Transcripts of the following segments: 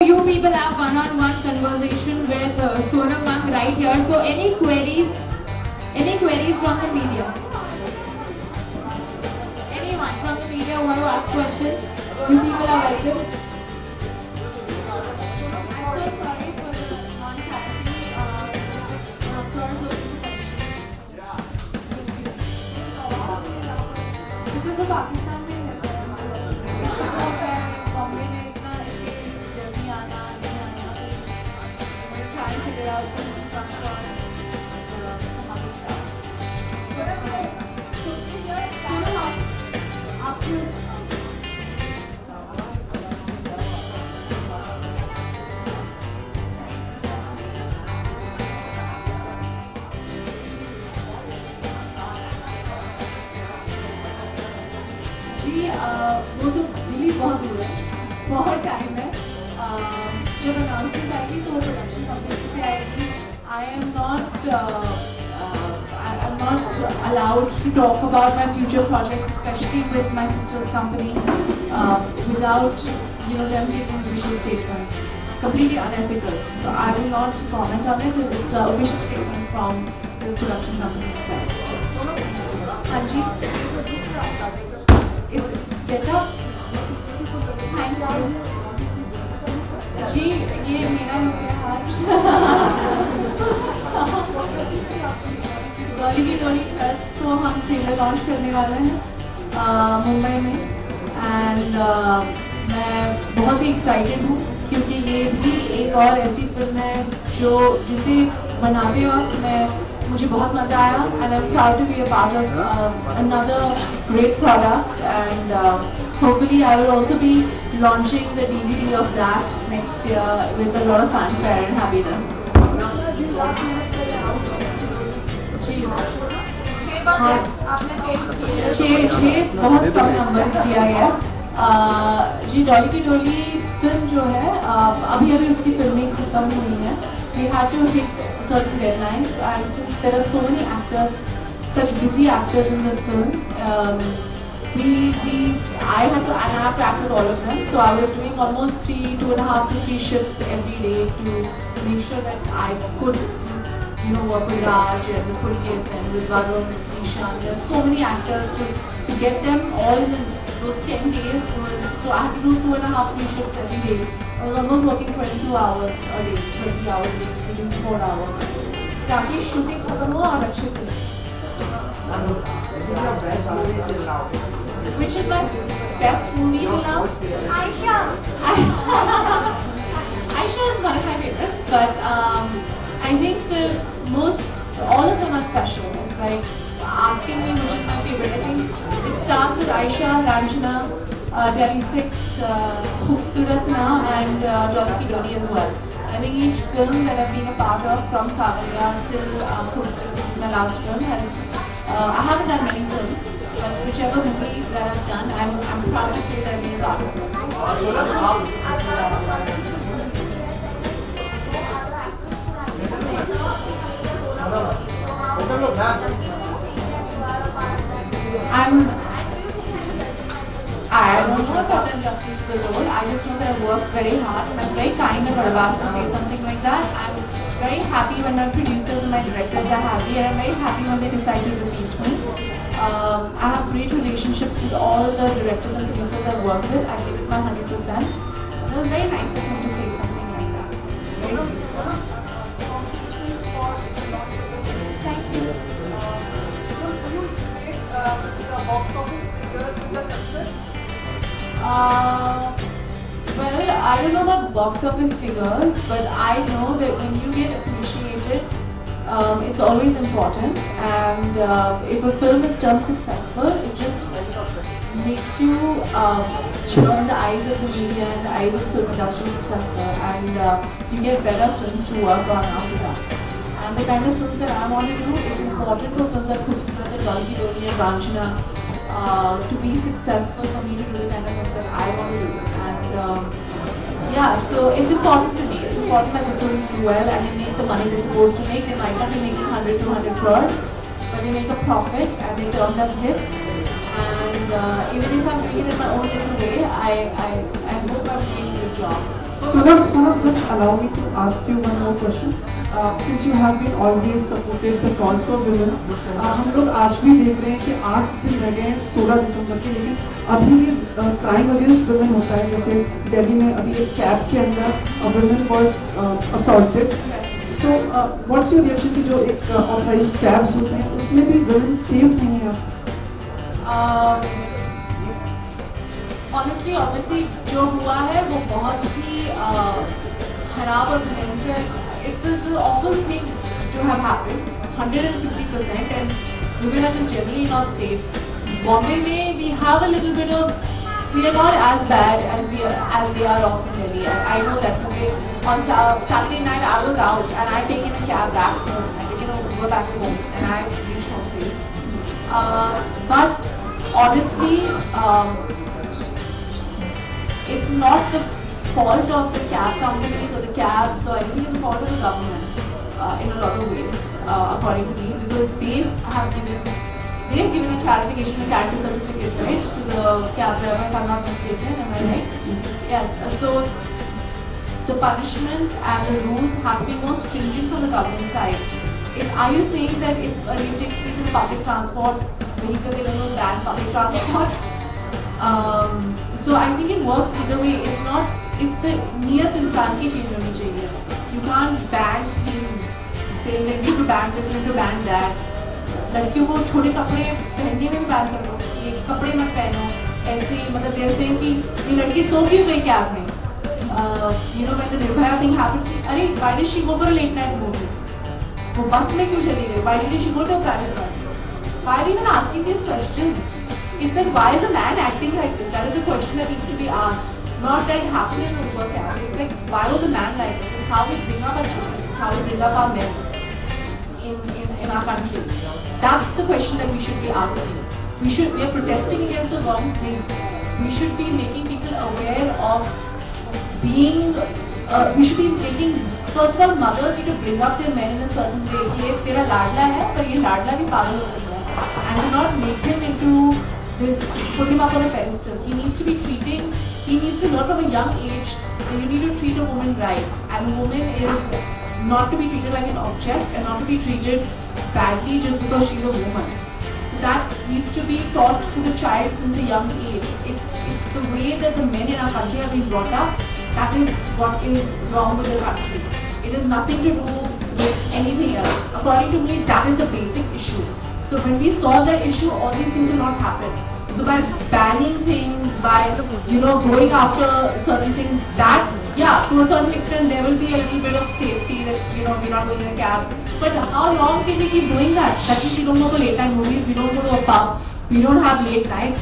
You people have one-on-one conversation with Sonam ma'am right here. So any queries from the media? Anyone from the media who want to ask questions? You people are welcome. I'm so sorry for the non-clarity. Because of Pakistan, figure out some on some other stuff. जी वो तो release बहुत दूर है, बहुत time है. जब announcement आएगी तो वो प्रोडक्शन कंपनी से आएगी. I am not allowed to talk about my future projects, especially with my sister's company, without them giving official statement. Completely unethical. So I will not comment on it. It's an official statement from the production company itself. Anji, it's get up. Thank you. जी ये मेरा डॉली की डोली first को हम trailer launch करने वाले हैं मुंबई में. एंड मैं बहुत ही एक्साइटेड हूँ क्योंकि ये भी एक और ऐसी फिल्म है जिसे बनाते वक्त मुझे बहुत मजा आया. And I am proud to be a part of another great product. And hopefully I will also be launching the DVD of that next year with a lot of fanfare and happiness. छः बहुत कम number दिया गया. जी डॉली की डोली film जो है अभी उसकी फिल्मिंग खत्म हुई है. We had to hit certain deadlines, and since there are so many actors, such busy actors in the film, I have to act with all of them. So I was doing almost 2.5 to 3 shifts every day to make sure that I could, work with Raj and with Pulkit and with Varun, Ishan. There's so many actors to get them all in those 10 days. So I had to do 2.5 3 shifts every day. I was almost working 22 hours a day, 20 hours a day, doing 4 hours. ताकि shooting खत्म हो और अच्छे से. Which is my best movie till now? Aisha. Aisha is one of my favorites, but I think all of them are special. It's like asking me which is my favorite. I think it starts with Aisha, Ranjana, Delhi.A, Khoobsurat Na, and Dolly Ki Doli as well. I think each film that I've been a part of, from Kavaliya till Khoobsurat, which is my last film, I haven't done many films. But whichever movie that I've done, I'm proud to say that I've been a part of it. I don't know if I've done justice to the role. I just know that I worked very hard, and I'm very kind of advanced to say something like that. I'm very happy when my producers and my directors are happy, and I'm very happy when they decide to repeat me. I have great relationships with all the directors and producers I've worked with. I give it my 100%. It was very nice of him to say something like that. Very sweet. Thank you. Well, I don't know about box office figures, but I know that when you get appreciated, it's always important, and if a film is turned successful, it just makes you, in the eyes of the media and the eyes of the film industry successful, and you get better films to work on after that. And the kind of films that I want to do, it's important for films like Khoobsurat, Dolly Ki Doli and Ranjana to be successful for me to do the kind of films that I want to do. And yeah, so it's important to me. It's important that the films do well and they make the money they're supposed to make. They might not be making 100, 200 crores, but they make a profit and they turn them hits. And even if I'm doing it in my own little way, I hope I'm doing a good job. Sonam, just allow me to ask you one more question. Since you have been always supported the cause for women, हम लोग आज भी देख रहे हैं कि 8 दिन रह गए हैं 16 दिसंबर के, लेकिन अभी भी क्राइम अगेंस्ट वुमेन होता है. जैसे दिल्ली में अभी एक कैब के अंदर women was assaulted. So what's your reaction कि जो एक ऑथराइज्ड कैब्स होते हैं उसमें भी वुमेन सेफ नहीं है? ऑनेस्टली जो हुआ है वो बहुत ही खराब और भयंकर. It's an awful thing to have happened, 150%, and women are just generally not safe. Bombay में we have a little bit of, we are not as bad as they are off in Delhi. I know that today on Saturday night I was out and I taken a cab back home. I taken a Uber back home and I reached home safe. But honestly, it's not the fault of the cab companies or the cabs or anything. It's the fault of the government in a lot of ways, according to me, because they have given a clarification, a character certificate, right, to the cab driver, if I'm not mistaken. Am I right? Yes. So the punishment and the rules have to be more stringent from the government side. Are you saying that if a rape takes place in public transport, vehicle they don't ban public transport? So I think it works either way. It's the niyat insaan ki change honi chahiye. You can't ban things, saying that you have to ban this, you have to ban that. लड़कियों को छोटे कपड़े पहनने में भी ban कर दो, ये कपड़े मत पहनो. ऐसे मतलब they are saying कि ये लड़की सो क्यों गई कैब में? When the Nirbhaya thing happened, अरे why did she go for a late night movie? वो बस में क्यों चली गई? Why didn't she go to a private bus? Why are we even asking these questions? It's that why is a man acting like this? That is the question that needs to be asked. Not that it happened in Uber cab. It's like, why was a man like this? It's how we bring up our children. It's how we bring up our men in our country. That's the question that we should be asking. We are protesting against the wrong thing. We should be making people aware of being, we should be making, first of all, mothers need to bring up their men in a certain way. कि एक तेरा लाडला है, पर ये लाडला भी पागल हो सकता है. And do not make him into this, put him up on a pedestal. He needs to learn from a young age that you need to treat a woman right. And a woman is not to be treated like an object and not to be treated badly just because she's a woman. So that needs to be taught to the child since a young age. It's the way that the men in our country have been brought up, that is what is wrong with the country. It has nothing to do with anything else. According to me, that is the basic issue. So when we solve that issue, all these things will not happen. So by banning things, by going after certain things, that to a certain extent there will be a little bit of safety that we're not going in a cab. But how long can we keep doing that? That means we don't go to late night movies, we don't go to a pub, we don't have late nights.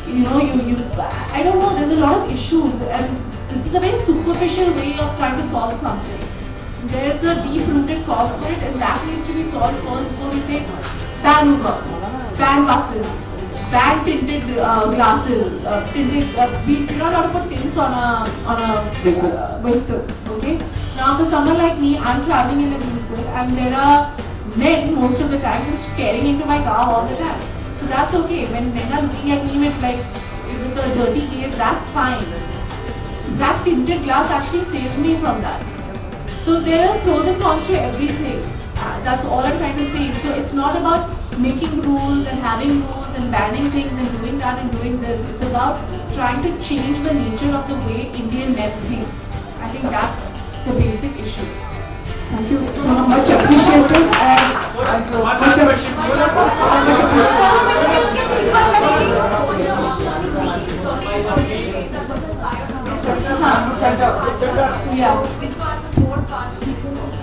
I don't know. There's a lot of issues, and this is a very superficial way of trying to solve something. There is a deep-rooted cause for it, and that needs to be solved first before we say ban Uber, ban buses, ban tinted glasses, we're not allowed to put tints on a vehicle. Okay. Now, for someone like me, I'm traveling in a vehicle, and there are men most of the time just staring into my car all the time. So that's okay. When men are looking at me with a dirty gaze, that's fine. That tinted glass actually saves me from that. So there are pros and cons to everything. That's all I'm trying to say. So it's not about making rules and having rules and banning things and doing that and doing this. It's about trying to change the nature of the way Indian men think. I think that's the basic issue. Thank you so much. Appreciated.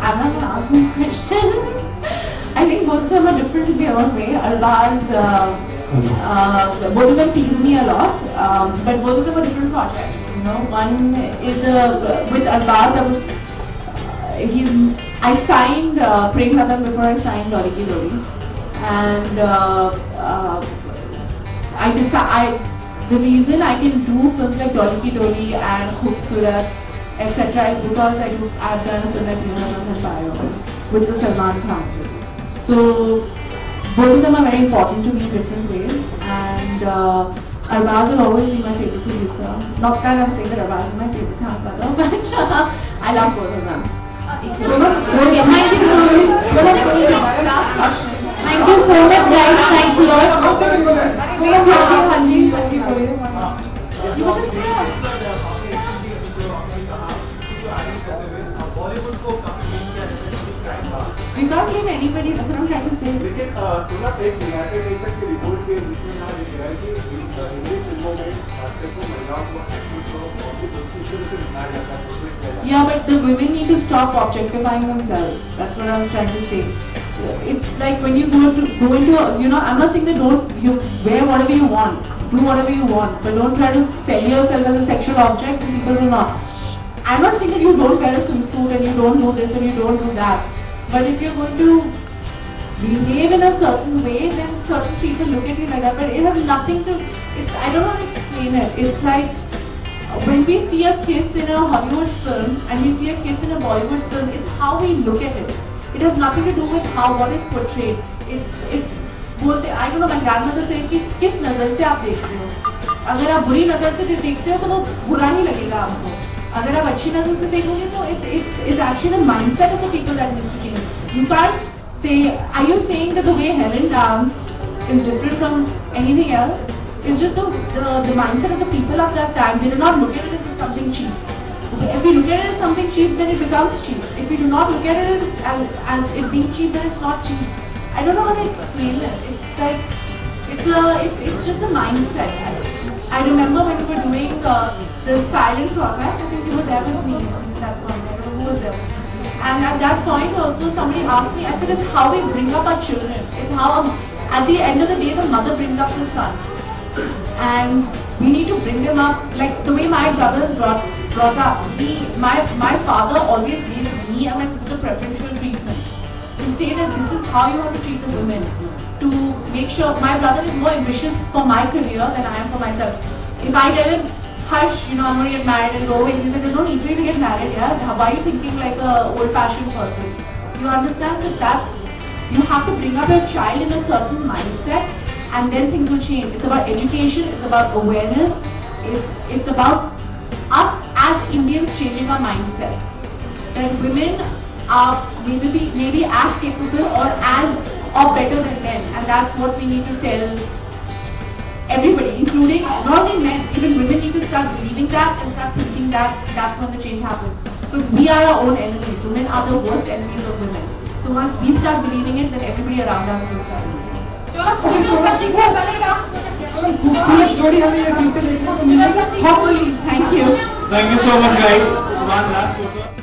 I'm not going to ask my question. I think both of them are different in their own way. Arbaz, both of them tease me a lot, but both of them are different projects. One is with Arbaz. I signed Prem Ratan before I signed Delhi.A, and the reason I can do films like Delhi.A and Khoobsurat, etc. is because I've done a film like Bio with the Salman Khan. So both of them are very important to me in different ways, and Arbaz will always be my favorite producer. Not that I'm saying that Arbaz is my favorite grandmother, but I love both of them. Thank you so much. Last question. Thank you so much, guys. Thanks a lot. You were just there. We can't blame anybody. That's what I'm trying to say. लेकिन थोड़ा एक United nation की report के जिसमें यहाँ लिख रहा है कि हिंदी फिल्मों में खासकर को महिलाओं को एक्ट्रेस को उनकी प्रोस्टिट्यूशन से दिखाया जाता है. Yeah, but the women need to stop objectifying themselves. That's what I was trying to say. It's like when you go into you know, I'm not saying that you wear whatever you want, do whatever you want, but don't try to sell yourself as a sexual object to people who not. I'm not saying that you don't wear a swimsuit and you don't do this and you don't do that. But if you're going to behave in a certain way, then certain people look at you like that. But it has nothing to. I don't know how to explain it. It's like when we see a kiss in a Hollywood film and we see a kiss in a Bollywood film, it's how we look at it. It has nothing to do with what is portrayed. It's बोलते, I don't know, my grandmother says कि किस नजर से आप देखते हो. अगर आप बुरी नजर से देखते हो तो वो बुरा नहीं लगेगा आपको. अगर आप अच्छी नजर से देखोगे तो it's actually the mindset of the people that needs to change. You can't say, are you saying that the way Helen danced is different from anything else? It's just the mindset of the people of that time. They did not look at it as something cheap. If we look at it as something cheap, then it becomes cheap. If we do not look at it as it being cheap, then it's not cheap. I don't know how to explain it. It's like it's just a mindset. I remember when we were doing the silent progress. I think you were there with me at that point. I don't know who was there. And at that point also somebody asked me, I said, it's how we bring up our children. It's how at the end of the day the mother brings up the son. And we need to bring them up like the way my brother is brought up. My father always gave me and my sister preferential treatment. To say that this is how you have to treat the women. To make sure my brother is more ambitious for my career than I am for myself. If I tell him, hush, you know, I'm going to get married and go away, he said, there's no need for you to get married, yeah? Why are you thinking like a old-fashioned person? You understand? So you have to bring up your child in a certain mindset and then things will change. It's about education, it's about awareness, it's about us as Indians changing our mindset. That women are maybe as capable or better than men, and that's what we need to tell everybody, including not only men, even women need to start believing that and start thinking that that's when the change happens. Because we are our own enemies. Women are the worst enemies of women. So once we start believing it, then everybody around us will start believing it. Hopefully, thank you. Thank you so much, guys. One last photo.